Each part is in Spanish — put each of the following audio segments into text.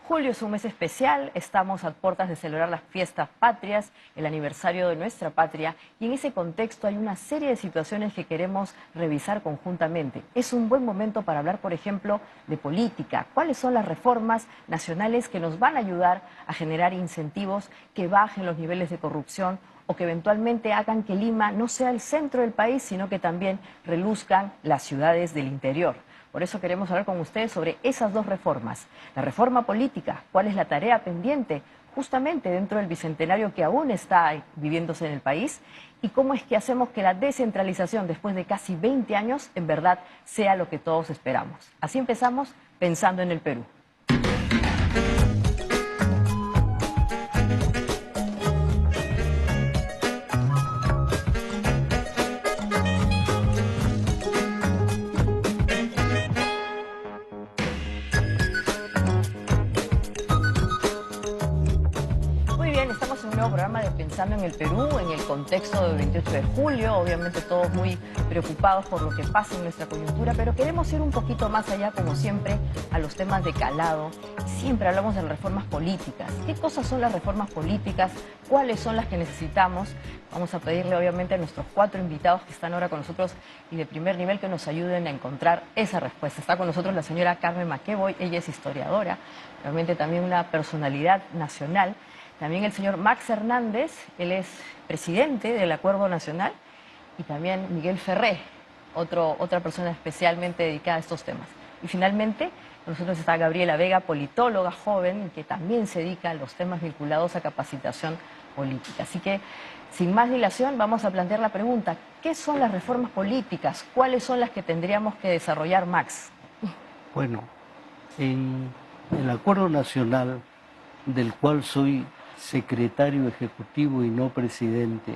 Julio es un mes especial, estamos a puertas de celebrar las fiestas patrias, el aniversario de nuestra patria, y en ese contexto hay una serie de situaciones que queremos revisar conjuntamente. Es un buen momento para hablar, por ejemplo, de política. ¿Cuáles son las reformas nacionales que nos van a ayudar a generar incentivos que bajen los niveles de corrupción o que eventualmente hagan que Lima no sea el centro del país, sino que también reluzcan las ciudades del interior? Por eso queremos hablar con ustedes sobre esas dos reformas. La reforma política, ¿cuál es la tarea pendiente justamente dentro del bicentenario que aún está viviéndose en el país? ¿Y cómo es que hacemos que la descentralización después de casi 20 años en verdad sea lo que todos esperamos? Así empezamos pensando en el Perú. Muy bien, estamos en un nuevo programa de Pensando en el Perú, en el contexto del 28 de julio, obviamente todos muy preocupados por lo que pasa en nuestra coyuntura, pero queremos ir un poquito más allá, como siempre, a los temas de calado. Siempre hablamos de las reformas políticas. ¿Qué cosas son las reformas políticas? ¿Cuáles son las que necesitamos? Vamos a pedirle, obviamente, a nuestros 4 invitados que están ahora con nosotros y de primer nivel que nos ayuden a encontrar esa respuesta. Está con nosotros la señora Carmen Maqueboy, ella es historiadora, realmente también una personalidad nacional. También el señor Max Hernández, él es presidente del Acuerdo Nacional, y también Miguel Ferré, otra persona especialmente dedicada a estos temas. Y finalmente, con nosotros está Gabriela Vega, politóloga joven, que también se dedica a los temas vinculados a capacitación política. Así que, sin más dilación, vamos a plantear la pregunta: ¿qué son las reformas políticas? ¿Cuáles son las que tendríamos que desarrollar, Max? Bueno, en el Acuerdo Nacional, del cual soy secretario ejecutivo y no presidente,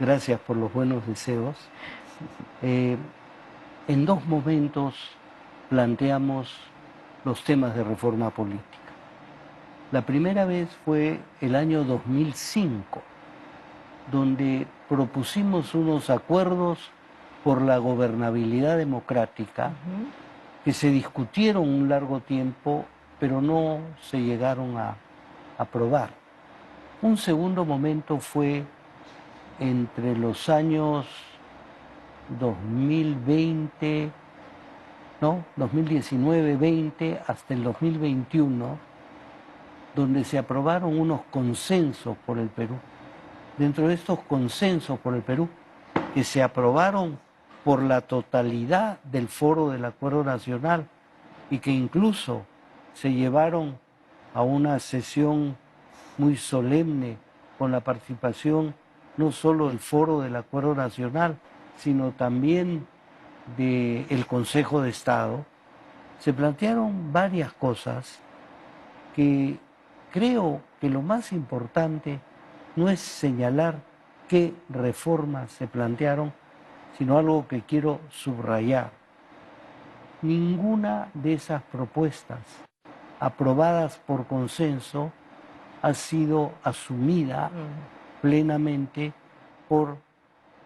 gracias por los buenos deseos, en 2 momentos planteamos los temas de reforma política. La primera vez fue el año 2005, donde propusimos unos acuerdos por la gobernabilidad democrática que se discutieron un largo tiempo, pero no se llegaron a aprobar. Un segundo momento fue entre los años 2020, 2019-20 hasta el 2021, donde se aprobaron unos consensos por el Perú. Dentro de estos consensos por el Perú, que se aprobaron por la totalidad del foro del Acuerdo Nacional y que incluso se llevaron a una sesión muy solemne con la participación no solo del foro del Acuerdo Nacional, sino también del Consejo de Estado, se plantearon varias cosas que creo que lo más importante no es señalar qué reformas se plantearon, sino algo que quiero subrayar. Ninguna de esas propuestas aprobadas por consenso ha sido asumida plenamente por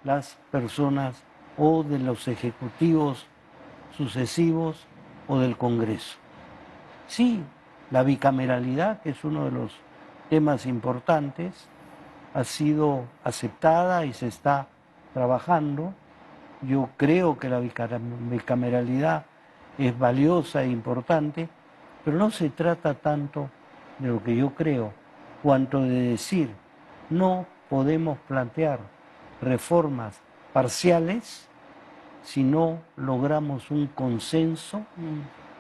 las personas o de los ejecutivos sucesivos o del Congreso. Sí, la bicameralidad, que es uno de los temas importantes, ha sido aceptada y se está trabajando. Yo creo que la bicameralidad es valiosa e importante, pero no se trata tanto de lo que yo creo, cuanto de decir, no podemos plantear reformas parciales si no logramos un consenso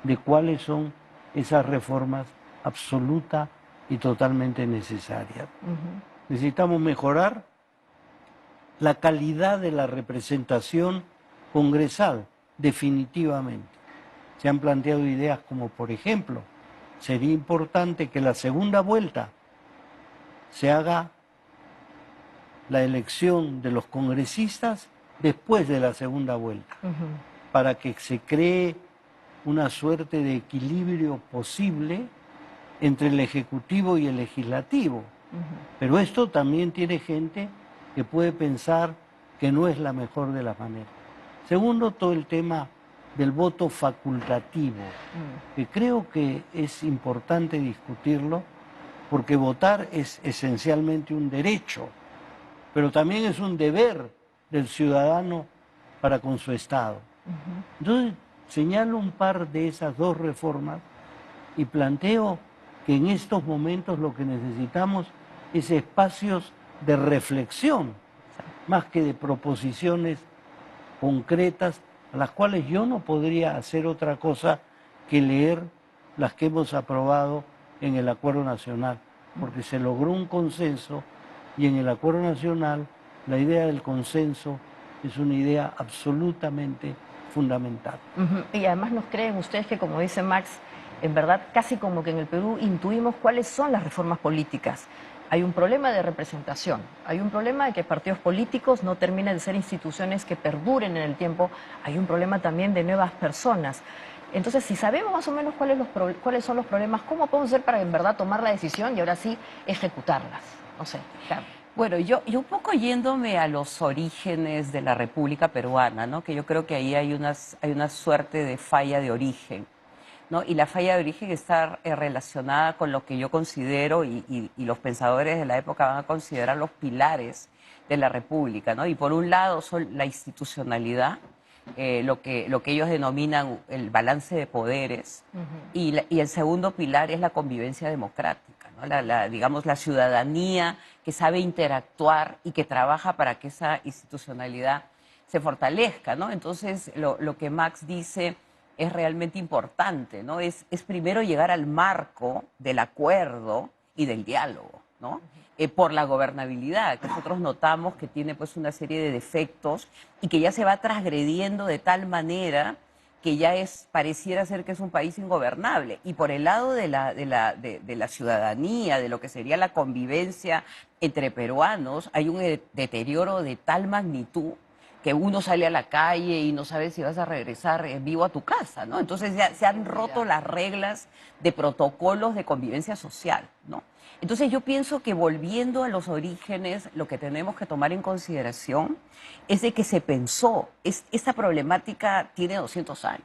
de cuáles son esas reformas absolutas y totalmente necesarias. Necesitamos mejorar la calidad de la representación congresal, definitivamente. Se han planteado ideas como, por ejemplo, sería importante que la segunda vuelta se haga la elección de los congresistas después de la segunda vuelta, para que se cree una suerte de equilibrio posible entre el Ejecutivo y el Legislativo. Pero esto también tiene gente que puede pensar que no es la mejor de las maneras. Segundo, todo el tema del voto facultativo, que creo que es importante discutirlo, porque votar es esencialmente un derecho, pero también es un deber del ciudadano para con su Estado. Entonces, señalo un par de esas dos reformas y planteo que en estos momentos lo que necesitamos es espacios de reflexión, más que de proposiciones concretas, a las cuales yo no podría hacer otra cosa que leer las que hemos aprobado en el Acuerdo Nacional, porque se logró un consenso y en el Acuerdo Nacional la idea del consenso es una idea absolutamente fundamental. Y además nos creen ustedes que, como dice Max, en verdad casi como que en el Perú intuimos cuáles son las reformas políticas. Hay un problema de representación, hay un problema de que partidos políticos no terminen de ser instituciones que perduren en el tiempo, hay un problema también de nuevas personas. Entonces, si sabemos más o menos cuáles son los problemas, ¿cómo podemos hacer para en verdad tomar la decisión y ahora sí ejecutarlas? No sé, claro. Bueno, yo un poco yéndome a los orígenes de la República Peruana, ¿no? Que yo creo que ahí hay una suerte de falla de origen, ¿no? Y la falla de origen está relacionada con lo que yo considero y los pensadores de la época van a considerar los pilares de la República, ¿no? Y por un lado son la institucionalidad, lo que ellos denominan el balance de poderes, y el segundo pilar es la convivencia democrática, ¿no? Digamos, la ciudadanía que sabe interactuar y que trabaja para que esa institucionalidad se fortalezca, ¿no? Entonces, lo que Max dice es realmente importante, ¿no? Es primero llegar al marco del acuerdo y del diálogo, ¿no? Por la gobernabilidad, que nosotros notamos que tiene pues una serie de defectos y que ya se va transgrediendo de tal manera que ya pareciera ser que es un país ingobernable. Y por el lado de la ciudadanía, de lo que sería la convivencia entre peruanos, hay un deterioro de tal magnitud que uno sale a la calle y no sabe si vas a regresar vivo a tu casa, ¿no? Entonces ya se han roto las reglas de protocolos de convivencia social, ¿no? Entonces yo pienso que volviendo a los orígenes, lo que tenemos que tomar en consideración es de que se pensó, esta problemática tiene 200 años.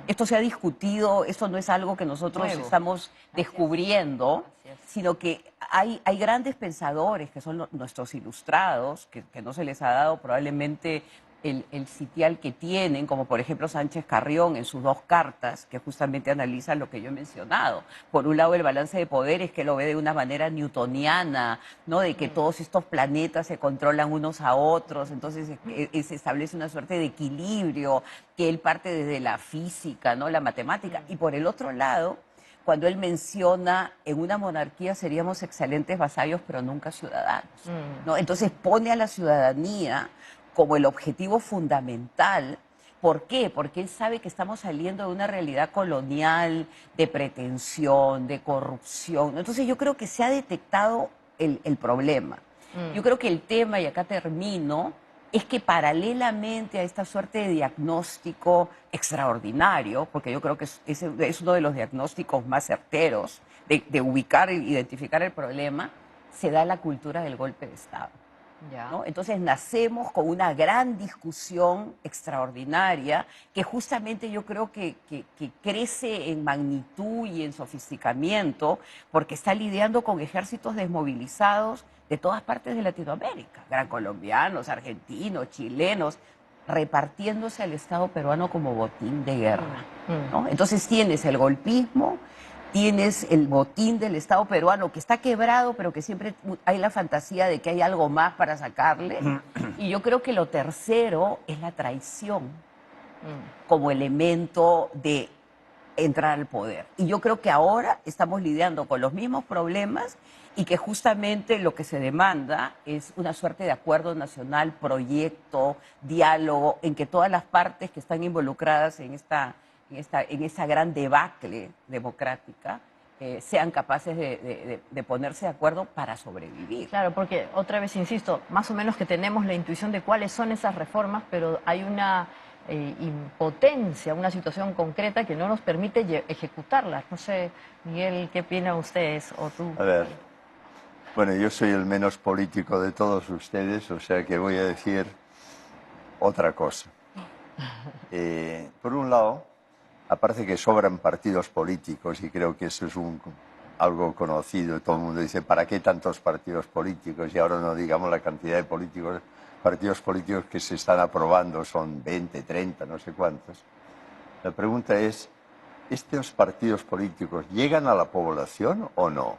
Esto se ha discutido, esto no es algo que nosotros estamos descubriendo, sino que hay grandes pensadores que son nuestros ilustrados, que no se les ha dado probablemente el sitial que tienen, como por ejemplo Sánchez Carrión en sus dos cartas, que justamente analizan lo que yo he mencionado. Por un lado el balance de poderes, que lo ve de una manera newtoniana, ¿no? De que todos estos planetas se controlan unos a otros, entonces se establece una suerte de equilibrio, que él parte desde la física, ¿no? La matemática. Y por el otro lado, cuando él menciona en una monarquía seríamos excelentes vasallos, pero nunca ciudadanos, ¿no? Entonces pone a la ciudadanía como el objetivo fundamental. ¿Por qué? Porque él sabe que estamos saliendo de una realidad colonial, de pretensión, de corrupción. Entonces yo creo que se ha detectado el problema. Yo creo que el tema, y acá termino, es que paralelamente a esta suerte de diagnóstico extraordinario, porque yo creo que es uno de los diagnósticos más certeros de ubicar e identificar el problema, se da la cultura del golpe de Estado. ¿No? Entonces nacemos con una gran discusión extraordinaria que justamente yo creo que crece en magnitud y en sofisticamiento porque está lidiando con ejércitos desmovilizados de todas partes de Latinoamérica, gran colombianos, argentinos, chilenos, repartiéndose al Estado peruano como botín de guerra, ¿no? Entonces tienes el golpismo, tienes el botín del Estado peruano que está quebrado, pero que siempre hay la fantasía de que hay algo más para sacarle. Y yo creo que lo tercero es la traición como elemento de entrar al poder. Y yo creo que ahora estamos lidiando con los mismos problemas y que justamente lo que se demanda es una suerte de acuerdo nacional, proyecto, diálogo, en que todas las partes que están involucradas en esa gran debacle democrática sean capaces de ponerse de acuerdo para sobrevivir. Claro, porque otra vez insisto, más o menos que tenemos la intuición de cuáles son esas reformas, pero hay una impotencia, una situación concreta que no nos permite ejecutarlas. No sé, Miguel, ¿qué opinan ustedes o tú? A ver, bueno, yo soy el menos político de todos ustedes, o sea que voy a decir otra cosa. Por un lado, aparte que sobran partidos políticos, y creo que eso es algo conocido, todo el mundo dice, ¿para qué tantos partidos políticos? Y ahora no digamos la cantidad de partidos políticos que se están aprobando, son 20, 30, no sé cuántos. La pregunta es, ¿estos partidos políticos llegan a la población o no?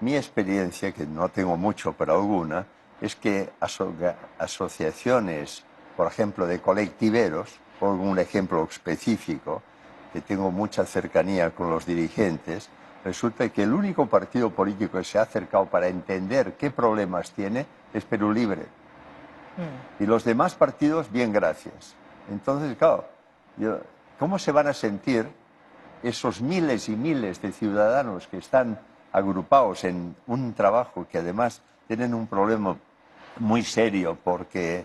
Mi experiencia, que no tengo mucho, pero alguna, es que asociaciones, por ejemplo, de colectiveros, por un ejemplo específico, que tengo mucha cercanía con los dirigentes, resulta que el único partido político que se ha acercado para entender qué problemas tiene es Perú Libre. Y los demás partidos, bien, gracias. Entonces, claro, ¿cómo se van a sentir esos miles y miles de ciudadanos que están agrupados en un trabajo que además tienen un problema muy serio porque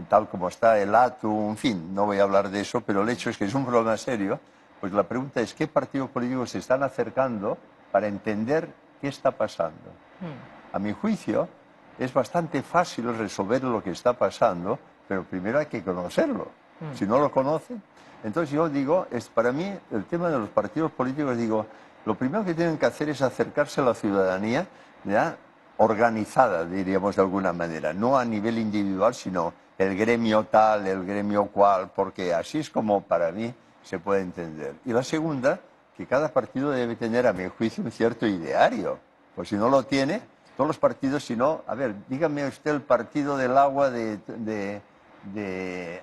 tal como está el ATU, en fin, no voy a hablar de eso, pero el hecho es que es un problema serio? Pues la pregunta es, ¿qué partidos políticos se están acercando para entender qué está pasando? A mi juicio, es bastante fácil resolver lo que está pasando, pero primero hay que conocerlo. Si no lo conocen, entonces yo digo, para mí el tema de los partidos políticos, digo, lo primero que tienen que hacer es acercarse a la ciudadanía, ¿ya?, organizada, diríamos de alguna manera, no a nivel individual, sino el gremio tal, el gremio cual, porque así es como para mí se puede entender. Y la segunda, que cada partido debe tener, a mi juicio, un cierto ideario, pues si no lo tiene, todos los partidos, si no, a ver, dígame usted el partido del agua de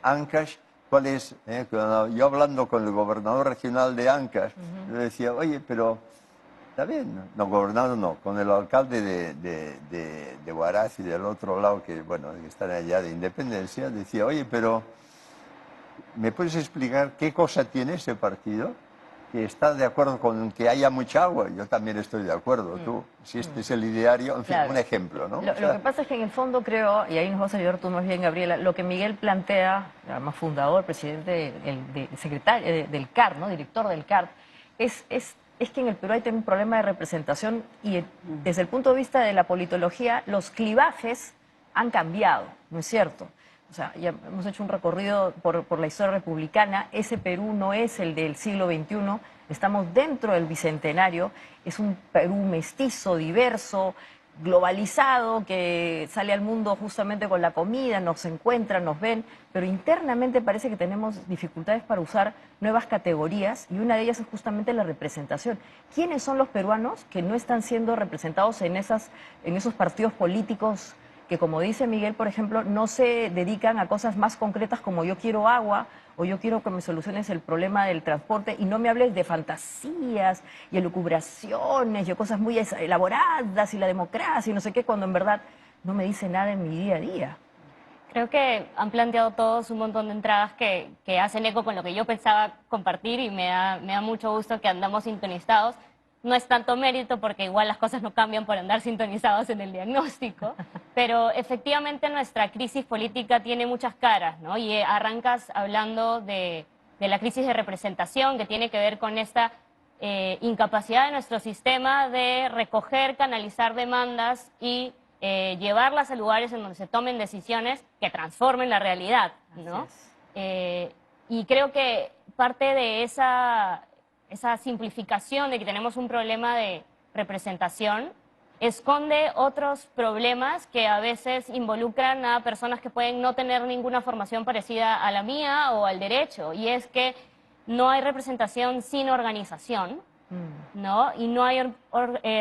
Ancash, ¿cuál es? Yo hablando con el gobernador regional de Ancash, le decía, oye, pero está bien, no, gobernador no, con el alcalde de Huaraz y del otro lado, que bueno, que están allá de Independencia, decía, oye, pero ¿me puedes explicar qué cosa tiene ese partido que está de acuerdo con que haya mucha agua? Yo también estoy de acuerdo, tú, si este es el ideario, en fin, Claro. un ejemplo, ¿no? Lo que pasa es que en el fondo creo, y ahí nos vas a ayudar tú más bien, Gabriela, lo que Miguel plantea, además fundador, presidente, secretario del CART, ¿no?, director del CART, es que en el Perú hay un problema de representación y desde el punto de vista de la politología, los clivajes han cambiado, ¿no es cierto? O sea, ya hemos hecho un recorrido por la historia republicana. Ese Perú no es el del siglo XXI, estamos dentro del bicentenario, es un Perú mestizo, diverso, globalizado, que sale al mundo justamente con la comida, nos encuentran, nos ven, pero internamente parece que tenemos dificultades para usar nuevas categorías y una de ellas es justamente la representación. ¿Quiénes son los peruanos que no están siendo representados en esos partidos políticos que, como dice Miguel, por ejemplo, no se dedican a cosas más concretas como yo quiero agua o yo quiero que me soluciones el problema del transporte y no me hables de fantasías y elucubraciones y cosas muy elaboradas y la democracia y no sé qué, cuando en verdad no me dice nada en mi día a día? Creo que han planteado todos un montón de entradas que hacen eco con lo que yo pensaba compartir y me da mucho gusto que andamos sintonizados. No es tanto mérito porque igual las cosas no cambian por andar sintonizados en el diagnóstico, pero efectivamente nuestra crisis política tiene muchas caras, ¿no? Y arrancas hablando de la crisis de representación que tiene que ver con esta incapacidad de nuestro sistema de recoger, canalizar demandas y llevarlas a lugares en donde se tomen decisiones que transformen la realidad, ¿no? Y creo que parte de esa simplificación de que tenemos un problema de representación esconde otros problemas que a veces involucran a personas que pueden no tener ninguna formación parecida a la mía o al derecho, y es que no hay representación sin organización, ¿no? Y no hay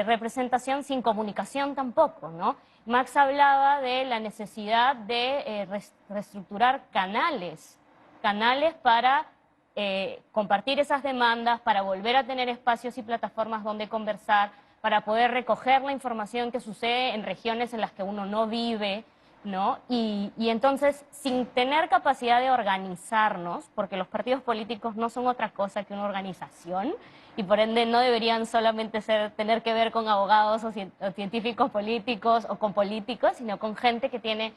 representación sin comunicación tampoco, ¿no? Marx hablaba de la necesidad de reestructurar canales para compartir esas demandas, para volver a tener espacios y plataformas donde conversar, para poder recoger la información que sucede en regiones en las que uno no vive, ¿no? Y entonces, sin tener capacidad de organizarnos, porque los partidos políticos no son otra cosa que una organización, y por ende no deberían solamente tener que ver con abogados o científicos políticos o con políticos, sino con gente que tiene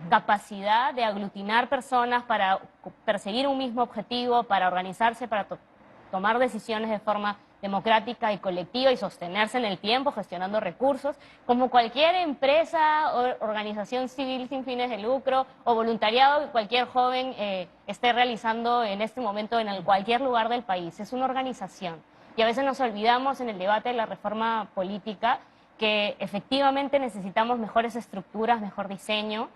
capacidad de aglutinar personas para perseguir un mismo objetivo, para organizarse, para tomar decisiones de forma democrática y colectiva y sostenerse en el tiempo, gestionando recursos, como cualquier empresa o organización civil sin fines de lucro o voluntariado que cualquier joven esté realizando en este momento en cualquier lugar del país. Es una organización. Y a veces nos olvidamos en el debate de la reforma política que efectivamente necesitamos mejores estructuras, mejor diseño,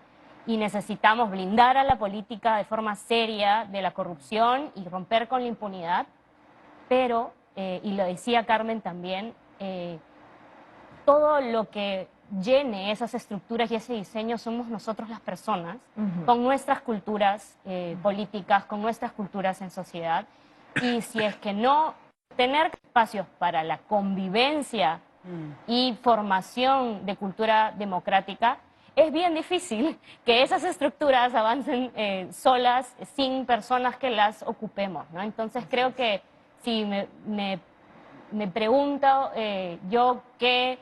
y necesitamos blindar a la política de forma seria de la corrupción y romper con la impunidad, pero, y lo decía Carmen también, todo lo que llene esas estructuras y ese diseño somos nosotros las personas, con nuestras culturas políticas, con nuestras culturas en sociedad, y si es que no tener espacios para la convivencia y formación de cultura democrática, es bien difícil que esas estructuras avancen solas, sin personas que las ocupemos, ¿no? Entonces creo que si me pregunto yo qué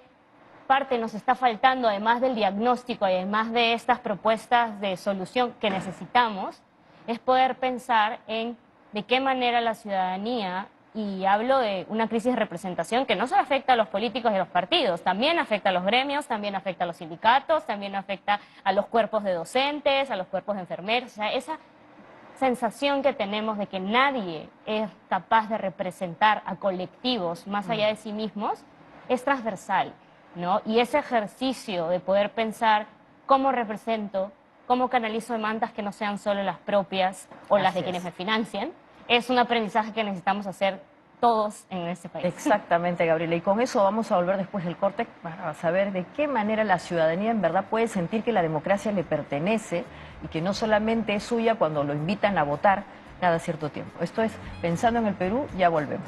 parte nos está faltando, además del diagnóstico y además de estas propuestas de solución que necesitamos, es poder pensar en de qué manera la ciudadanía, y hablo de una crisis de representación que no solo afecta a los políticos y a los partidos, también afecta a los gremios, también afecta a los sindicatos, también afecta a los cuerpos de docentes, a los cuerpos de enfermeros. O sea, esa sensación que tenemos de que nadie es capaz de representar a colectivos más allá de sí mismos es transversal, ¿no? Y ese ejercicio de poder pensar cómo represento, cómo canalizo demandas que no sean solo las propias o las de quienes me financian, es un aprendizaje que necesitamos hacer todos en este país. Exactamente, Gabriela. Y con eso vamos a volver después del corte para saber de qué manera la ciudadanía en verdad puede sentir que la democracia le pertenece y que no solamente es suya cuando lo invitan a votar cada cierto tiempo. Esto es Pensando en el Perú, ya volvemos.